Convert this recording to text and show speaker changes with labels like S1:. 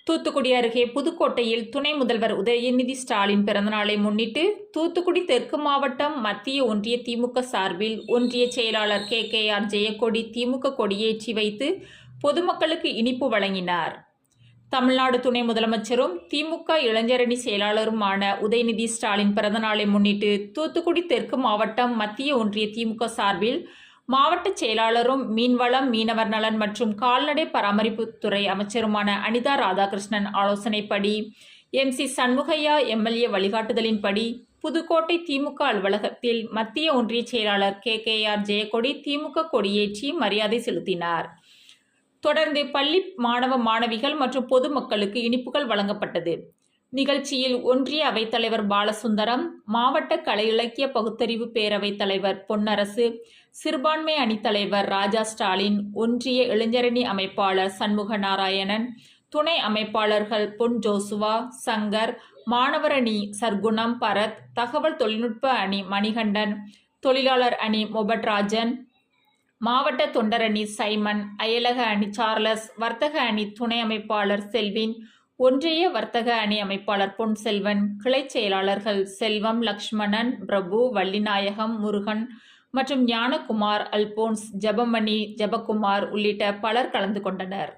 S1: தூத்துக்குடி அருகே புதுக்கோட்டையில் துணை முதல்வர் உதயநிதி ஸ்டாலின் பிறந்தநாளை முன்னிட்டு தூத்துக்குடி தெற்கு மாவட்டம் மத்திய ஒன்றிய திமுக சார்பில் ஒன்றிய செயலாளர் KKR ஜெயக்கொடி திமுக கொடியேற்றி வைத்து பொதுமக்களுக்கு இனிப்பு வழங்கினார். தமிழ்நாடு துணை முதலமைச்சரும் திமுக இளைஞரணி செயலாளருமான உதயநிதி ஸ்டாலின் பிறந்தநாளை முன்னிட்டு தூத்துக்குடி தெற்கு மாவட்டம் மத்திய ஒன்றிய திமுக சார்பில் மாவட்ட செயலாளரும் மீன்வளம், மீனவர் நலன் மற்றும் கால்நடை பராமரிப்புத்துறை அமைச்சருமான அனிதா ராதாகிருஷ்ணன் ஆலோசனைப்படி MC சண்முகையா MLA வழிகாட்டுதலின்படி புதுக்கோட்டை திமுக அலுவலகத்தில் மத்திய ஒன்றிய செயலாளர் KKR ஜெயக்கொடி திமுக கொடியேற்றி மரியாதை செலுத்தினார். தொடர்ந்து பள்ளி மாணவ மாணவிகள் மற்றும் பொதுமக்களுக்கு இனிப்புகள் வழங்கப்பட்டது. நிகழ்ச்சியில் ஒன்றிய அவைத்தலைவர் பாலசுந்தரம், மாவட்ட கலை இலக்கிய பகுத்தறிவு பேரவைத் தலைவர் பொன்னரசு, சிறுபான்மை அணித்தலைவர் ராஜா ஸ்டாலின், ஒன்றிய இளைஞரணி அமைப்பாளர் சண்முக நாராயணன், துணை அமைப்பாளர்கள் பொன் ஜோசுவா, சங்கர், மாணவர் அணி சர்க்குணம் பரத், தகவல் தொழில்நுட்ப அணி மணிகண்டன், தொழிலாளர் அணி மொபட்ராஜன், மாவட்ட தொண்டர் அணி சைமன், அயலக அணி சார்லஸ், வர்த்தக அணி துணை அமைப்பாளர் செல்வின், ஒன்றிய வர்த்தக அணி அமைப்பாளர் பொன் செல்வன், கிளை செயலாளர்கள் செல்வம், லக்ஷ்மணன், பிரபு, வள்ளிநாயகம், முருகன் மற்றும் ஞானகுமார், அல்போன்ஸ், ஜெபமணி, ஜெபக்குமார் உள்ளிட்ட பலர் கலந்து கொண்டனர்.